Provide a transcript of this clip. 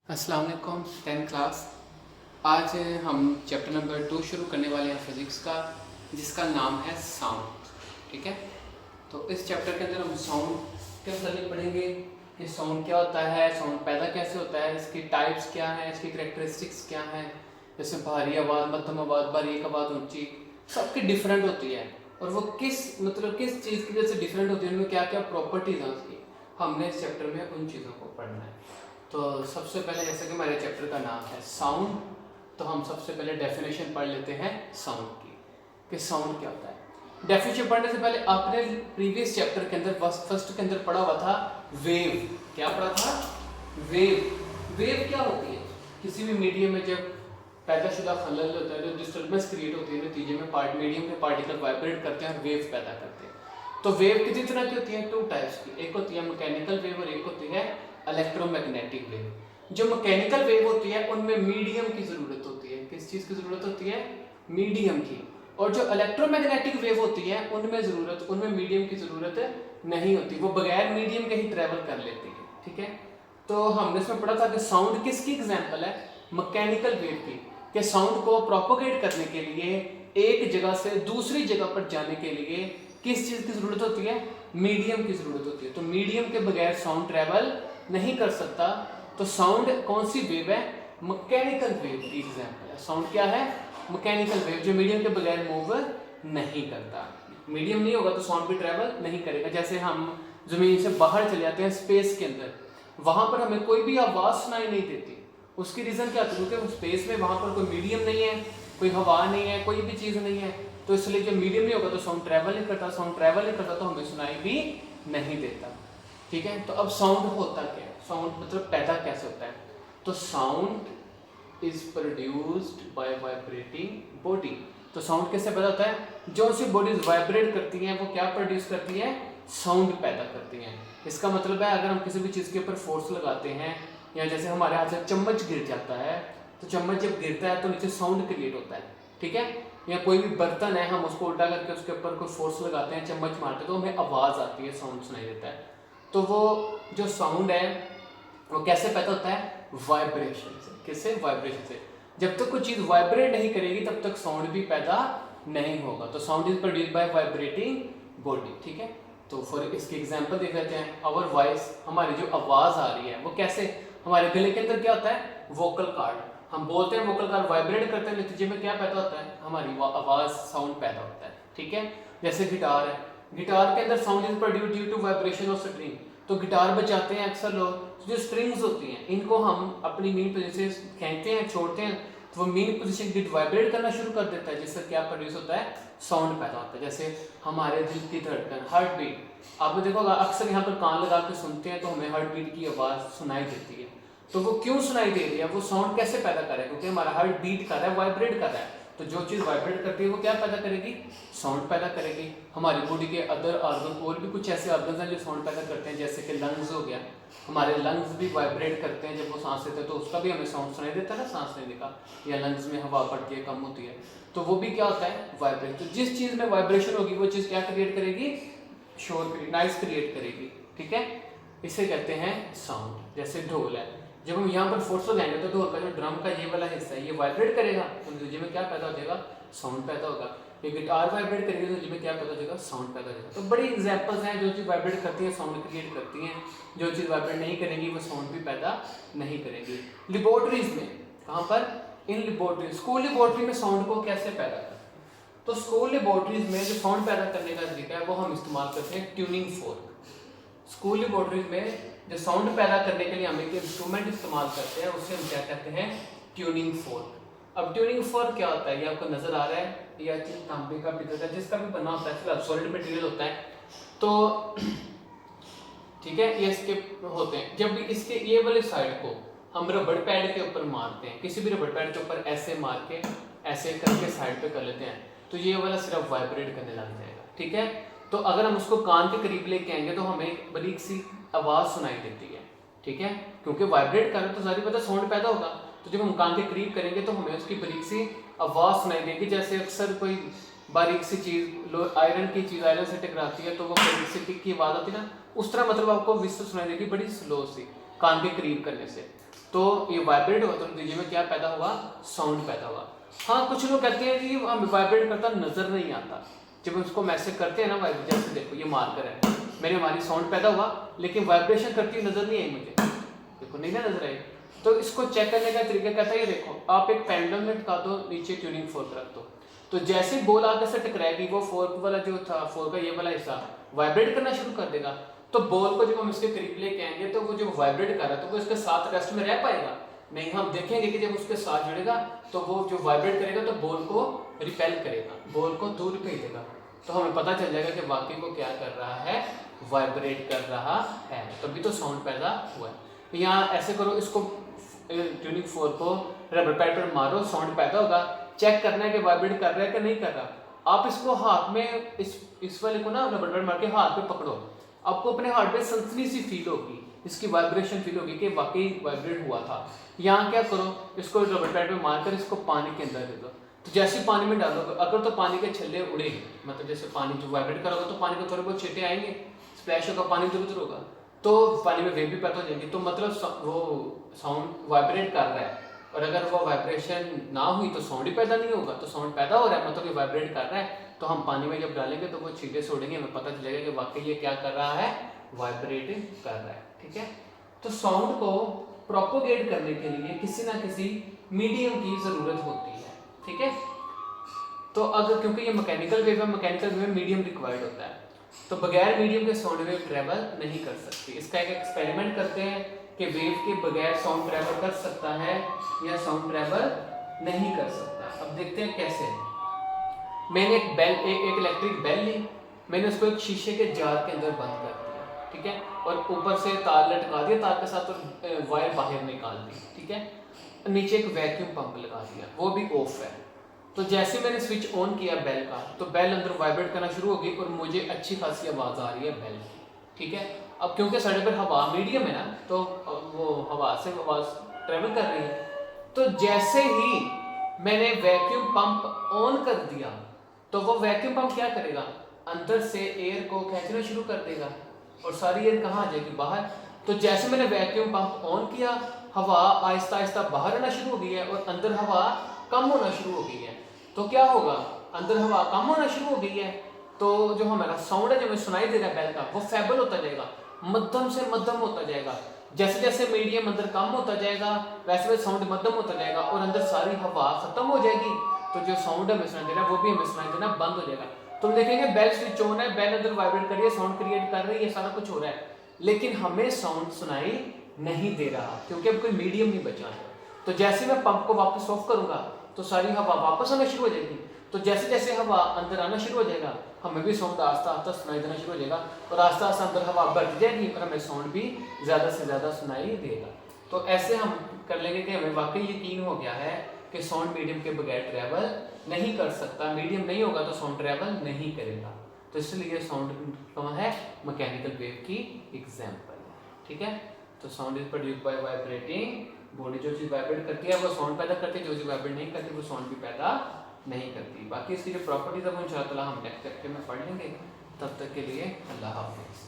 अस्सलाम वालेकुम 10th class. आज हम चैप्टर नंबर 2 शुरू करने वाले हैं फिज़िक्स का, जिसका नाम है साउंड। ठीक है, तो इस चैप्टर के अंदर हम साउंड के मतलब पढ़ेंगे कि साउंड क्या होता है, साउंड पैदा कैसे होता है, इसकी टाइप्स क्या हैं, इसकी करेक्टरिस्टिक्स क्या हैं। जैसे भारी आवाज़, मध्यम आवाज़, बारीक आवाज़, ऊंची, सबकी डिफरेंट होती है और वो किस चीज़ की वजह से डिफरेंट होती है, उनमें क्या क्या प्रॉपर्टीज़ हैं उसकी। हमने इस चैप्टर में उन चीज़ों को पढ़ना है। तो सबसे पहले, जैसे कि हमारे चैप्टर का नाम है साउंड, तो हम सबसे पहले डेफिनेशन पढ़ लेते हैं साउंड की कि साउंड क्या होता है। डेफिनेशन पढ़ने से पहले आपने प्रीवियस चैप्टर के अंदर फर्स्ट के अंदर पढ़ा हुआ था वेव। क्या पढ़ा था? वेव। वेव क्या होती है? किसी भी मीडियम में जब पैदाशुदा खलल होता है, जो डिस्टर्बेंस क्रिएट होती है, नतीजे में मीडियम के पार्टिकल वाइब्रेट करते हैं और वेव पैदा करते हैं। तो वेव कितनी तरह की होती है? 2 टाइप्स की। एक होती है मैकेनिकल वेव और एक होती है इलेक्ट्रोमैग्नेटिक वेव। जो मैकेनिकल वेव होती है उनमें मीडियम की जरूरत होती है। किस चीज की जरूरत होती है? मीडियम की। और जो इलेक्ट्रोमैग्नेटिक वेव होती है उनमें मीडियम की जरूरत नहीं होती, वो बगैर मीडियम के ही ट्रेवल कर लेती है। ठीक है, तो हमने इसमें पढ़ा था कि साउंड किसकी एग्जांपल है? मैकेनिकल वेव की। कि साउंड को प्रोपोगेट करने के लिए, एक जगह से दूसरी जगह पर जाने के लिए किस चीज की जरूरत होती है? मीडियम की जरूरत होती है। तो मीडियम के बगैर साउंड ट्रेवल नहीं कर सकता। तो साउंड कौन सी वेव है? मैकेनिकल वेव की एग्जांपल है। साउंड क्या है? मैकेनिकल वेव, जो मीडियम के बगैर मूव नहीं करता। मीडियम नहीं होगा तो साउंड भी ट्रेवल नहीं करेगा। जैसे हम जमीन से बाहर चले जाते हैं स्पेस के अंदर, वहां पर हमें कोई भी आवाज सुनाई नहीं देती। उसकी रीजन क्या होती है? क्योंकि स्पेस में वहां पर कोई मीडियम नहीं है, कोई हवा नहीं है, कोई भी चीज नहीं है। तो इसलिए जब मीडियम नहीं होगा तो साउंड ट्रेवल नहीं करता। साउंड ट्रेवल नहीं करता तो हमें सुनाई भी नहीं देता। ठीक है, तो अब साउंड होता क्या है? साउंड मतलब पैदा कैसे होता है? तो sound is produced by vibrating body. तो साउंड कैसे पैदा होता है? जो सी बॉडीज वाइब्रेट करती हैं वो क्या प्रोड्यूस करती हैं? साउंड पैदा करती हैं। इसका मतलब है अगर हम किसी भी चीज़ के ऊपर फोर्स लगाते हैं, या जैसे हमारे हाथ से चम्मच गिर जाता है, तो चम्मच जब गिरता है तो नीचे साउंड क्रिएट होता है। ठीक है, या कोई भी बर्तन है, हम उसको उल्टा करके उसके ऊपर कोई फोर्स लगाते हैं, चम्मच मारते हैं, तो हमें आवाज़ आती है, साउंड सुनाई देता है। तो वो जो साउंड है वो कैसे पैदा होता है? वाइब्रेशन से। किससे? वाइब्रेशन से। जब तक कोई चीज़ वाइब्रेट नहीं करेगी तब तक साउंड भी पैदा नहीं होगा। तो sound is produced by vibrating body. ठीक है, तो फॉर इसकी एग्जांपल देख लेते हैं। आवर वॉइस, हमारी जो आवाज़ आ रही है वो कैसे? हमारे गले के अंदर क्या होता है? Vocal card. हम बोलते हैं, वोकल कार्ड वाइब्रेट करते हैं, नतीजे में क्या पैदा होता है? हमारी आवाज़, साउंड पैदा होता है। ठीक है, जैसे गिटार है, गिटार के अंदर sound is produced due to vibration of string. तो गिटार बजाते हैं अक्सर लोग, तो जो स्ट्रिंग्स होती हैं इनको हम अपनी मीन पोजीशन से खींचते हैं, छोड़ते हैं, तो वो मीन पोजीशन की वाइब्रेट करना शुरू कर देता है, जिससे क्या प्रोड्यूस होता है? साउंड पैदा होता है। जैसे हमारे दिल की धड़कन, हार्ट बीट, आपने देखा होगा अक्सर यहाँ पर कान लगा के सुनते हैं तो हमें हार्ट बीट की आवाज़ सुनाई देती है। तो वो क्यों सुनाई दे रही है? वो साउंड कैसे पैदा कर रहा है? क्योंकि हमारा हार्ट बीट कर रहा है, वाइब्रेट कर रहा है। तो जो चीज़ वाइब्रेट करती है वो क्या पैदा करेगी? साउंड पैदा करेगी। हमारी बॉडी के अदर ऑर्गन, और भी कुछ ऐसे ऑर्गन्स हैं जो साउंड पैदा करते हैं, जैसे कि लंग्स हो गया, हमारे लंग्स भी वाइब्रेट करते हैं जब वो सांस लेते हैं, तो उसका भी हमें साउंड सुनाई देता है ना, सांस लेने का, या लंग्स में हवा बढ़ती है, कम होती है, तो वो भी क्या होता है? वाइब्रेट। तो जिस चीज़ में वाइब्रेशन होगी वो चीज़ क्या क्रिएट करेगी? शोर, नॉइज क्रिएट करेगी। ठीक है, इसे कहते हैं साउंड। जैसे ढोल है, जब हम यहाँ पर फोर्स लगाएंगे तो ढोल का जो ड्रम का ये वाला हिस्सा है ये वाइब्रेट करेगा, तो नतीजे में क्या पैदा हो जाएगा? साउंड पैदा होगा। ये गिटार वाइब्रेट करेगी तो नतीजे में क्या पैदा हो जाएगा? साउंड पैदा हो जाएगा। तो बड़ी एग्जांपल्स हैं, जो चीज़ वाइब्रेट करती है साउंड क्रिएट करती हैं, जो चीज़ वाइब्रेट नहीं करेंगी वो साउंड भी पैदा नहीं करेंगी। लेबोरेटरीज में, कहाँ पर? इन लेबोरेटरी, स्कूल लेबोरेटरी में साउंड को कैसे पैदा करें? तो स्कूल लेबोरेटरीज में जो साउंड पैदा करने का तरीका है वो हम इस्तेमाल करते हैं ट्यूनिंग फोर्क। स्कूल लेबोरेटरीज में जो साउंड पैदा करने के लिए हम एक इंस्ट्रूमेंट इस्तेमाल करते हैं उसे हम क्या कहते हैं? Tuning fork. अब ट्यूनिंग फोर्क क्या होता है? ये आपको नजर आ रहा है, यह तांबे का पित्तल का, जिसका भी बना होता है, फिलहाल सॉलिड मटेरियल होता है। तो ठीक है, ये इसके होते हैं। जब भी इसके ये वाले साइड को हम रबड़ पैड के ऊपर मारते हैं, किसी भी रबड़ पैड के ऊपर ऐसे मार के, ऐसे करके साइड पे कर लेते हैं, तो ये वाला सिर्फ वाइब्रेट करने लग जाएगा। ठीक है, तो अगर हम उसको कान के करीब लेके आएंगे तो हमें बारीक सी आवाज़ सुनाई देती है। ठीक है, क्योंकि वाइब्रेट करें तो सारी पता साउंड पैदा होगा। तो जब हम कान के करीब करेंगे तो हमें उसकी बारीक सी आवाज़ सुनाई देगी। जैसे अक्सर कोई बारीक सी चीज़, आयरन की चीज़ आयरन से टकराती है तो वो बारीक सी टिक की आवाज़ आती है ना, उस तरह मतलब आपको विस्तर सुनाई देगी, बड़ी स्लो सी, कान के करीब करने से। तो ये वाइब्रेट हुआ तो नतीजे में क्या पैदा हुआ, साउंड पैदा हुआ। हाँ कुछ लोग कहते हैं कि हम वाइब्रेट करता नजर नहीं आता, जब उसको मैसेज करते हैं ना वाइब्रेट, जैसे देखो ये मार्कर है, मेरे हमारी साउंड पैदा हुआ लेकिन वाइब्रेशन करती हुई नजर नहीं आई मुझे, देखो नहीं ना नजर आई। तो इसको चेक करने का तरीका कहता है, ये देखो आप एक पेंडुलम में टिका दो, नीचे ट्यूनिंग फोर्क रख दो, तो जैसे बॉल आगे से टकराएगी वो फोर्क वाला जो था, फोर्क का ये वाला हिस्सा वाइब्रेट करना शुरू कर देगा। तो बॉल को जब हम इसके करीब लेके आएंगे तो वो जो वाइब्रेट कर रहा है तो वो इसके साथ रेस्ट में रह पाएगा नहीं। हम देखेंगे कि जब उसके साथ जुड़ेगा तो वो जो वाइब्रेट करेगा तो बॉल को रिपेल करेगा, बॉल को दूर भेज देगा, तो हमें पता चल जाएगा कि वाकई को क्या कर रहा है, वाइब्रेट कर रहा है, तभी तो साउंड पैदा हुआ है। यहाँ ऐसे करो, इसको ट्यूनिंग फोर्क को रबर पैड पर मारो, साउंड पैदा होगा। चेक करना है कि वाइब्रेट कर रहा है कि नहीं कर रहा। आप इसको हाथ में इस वाले को ना रबर पैड मार के हाथ पे पकड़ो, आपको अपने हार्ट पे सनसनी सी फील होगी, इसकी वाइब्रेशन फील होगी कि वाकई वाइब्रेट हुआ था। यहाँ क्या करो, इसको रबर पैड पे मारकर इसको पानी के अंदर दे दो, तो जैसे पानी में डालोगे अगर तो पानी के छल्ले उड़े, मतलब जैसे पानी जो वाइब्रेट करोगे तो पानी के थोड़े बहुत छींटे आएंगे, स्प्लैश होगा, पानी इधर उधर होगा तो पानी में वेव भी पैदा हो जाएंगी, तो मतलब वो साउंड वाइब्रेट कर रहा है। और अगर वो वाइब्रेशन ना हुई तो साउंड ही पैदा नहीं होगा, तो साउंड पैदा हो रहा है मतलब ये वाइब्रेट कर रहा है। तो हम पानी में जब डालेंगे तो वो छींटे से उड़ेंगे, हमें पता चलेगा कि वाकई ये क्या कर रहा है, वाइब्रेट कर रहा है। ठीक है, तो साउंड को प्रोपोगेट करने के लिए किसी ना किसी मीडियम की जरूरत होती है। ठीक है, तो अगर क्योंकि ये मैकेनिकल वेव है, मैकेनिकल वेव में मीडियम रिक्वायर्ड होता है, तो बगैर मीडियम के साउंड वेव ट्रेवल नहीं कर सकती। इसका एक एक्सपेरिमेंट करते हैं कि वेव के बगैर साउंड ट्रेवल कर सकता है या साउंड ट्रेवल नहीं कर सकता। अब देखते हैं कैसे। मैंने एक इलेक्ट्रिक बेल ली, मैंने उसको एक शीशे के जार के अंदर बंद कर दिया, ठीक है, और ऊपर से तार लटका दिया तार के साथ और वायर बाहर निकाल दी। ठीक है, नीचे एक वैक्यूम पंप लगा दिया, वो भी ऑफ है। तो जैसे मैंने स्विच ऑन किया बेल का, तो बेल अंदर वाइब्रेट करना शुरू हो गई और मुझे अच्छी खासी आवाज़ आ रही है बेल की। ठीक है, अब क्योंकि साइड पर हवा मीडियम है ना, तो वो हवा से आवाज़ ट्रेवल कर रही है। तो जैसे ही मैंने वैक्यूम पंप ऑन कर दिया तो वो वैक्यूम पंप क्या करेगा, अंदर से एयर को खींचना शुरू कर देगा और सारी एयर कहाँ आ जाएगी, बाहर। तो जैसे मैंने वैक्यूम पंप ऑन किया, हवा आहिस्ता आहिस्ता बाहर आना शुरू हो गई है और अंदर हवा कम होना शुरू हो गई है। तो क्या होगा, अंदर हवा कम होना शुरू हो गई है, तो जो हमारा साउंड है जो हमें सुनाई दे रहा है बेल का, वो फेबल होता जाएगा, मध्यम से मध्यम होता जाएगा। जैसे जैसे मीडियम अंदर कम होता जाएगा वैसे वैसे साउंड मध्यम होता जाएगा और अंदर सारी हवा खत्म हो जाएगी, तो जो साउंड हमें सुनाई दे रहा है वो भी हमें सुनाई देना बंद हो जाएगा। तुम देखेंगे बेल स्विच ऑन है, बेल अंदर वाइब्रेट कर रही है, साउंड क्रिएट कर रही है, सारा कुछ हो रहा है, लेकिन हमें साउंड सुनाई नहीं दे रहा क्योंकि अब कोई मीडियम नहीं बचा है। तो जैसे मैं पंप को वापस ऑफ करूंगा तो सारी हवा वापस आना शुरू हो जाएगी। तो जैसे जैसे हवा अंदर आना शुरू हो जाएगा हमें भी साउंड आस्ता आस्ता सुनाई देना शुरू हो जाएगा और आस्ता आस्ता अंदर हवा बढ़ जाएगी और हमें साउंड भी ज़्यादा से ज़्यादा सुनाई देगा। तो ऐसे हम कर लेंगे कि हमें वाकई यकीन हो गया है कि साउंड मीडियम के बगैर ट्रैवल नहीं कर सकता, मीडियम नहीं होगा तो साउंड ट्रैवल नहीं करेगा। तो इसलिए साउंड कौन है, मैकेनिकल वेव की एग्जाम्पल है। ठीक है, तो sound is produced by vibrating body, जो चीज़ वाइब्रेट करती है वो साउंड पैदा करती है, जो चीज़ वाइब्रेट नहीं करती वो साउंड भी पैदा नहीं करती। बाकी इसकी जो प्रॉपर्टीज है वो इंशाअल्लाह हम नेक्स्ट लेक्चर में पढ़ लेंगे। तब तक के लिए अल्लाह हाफिज़।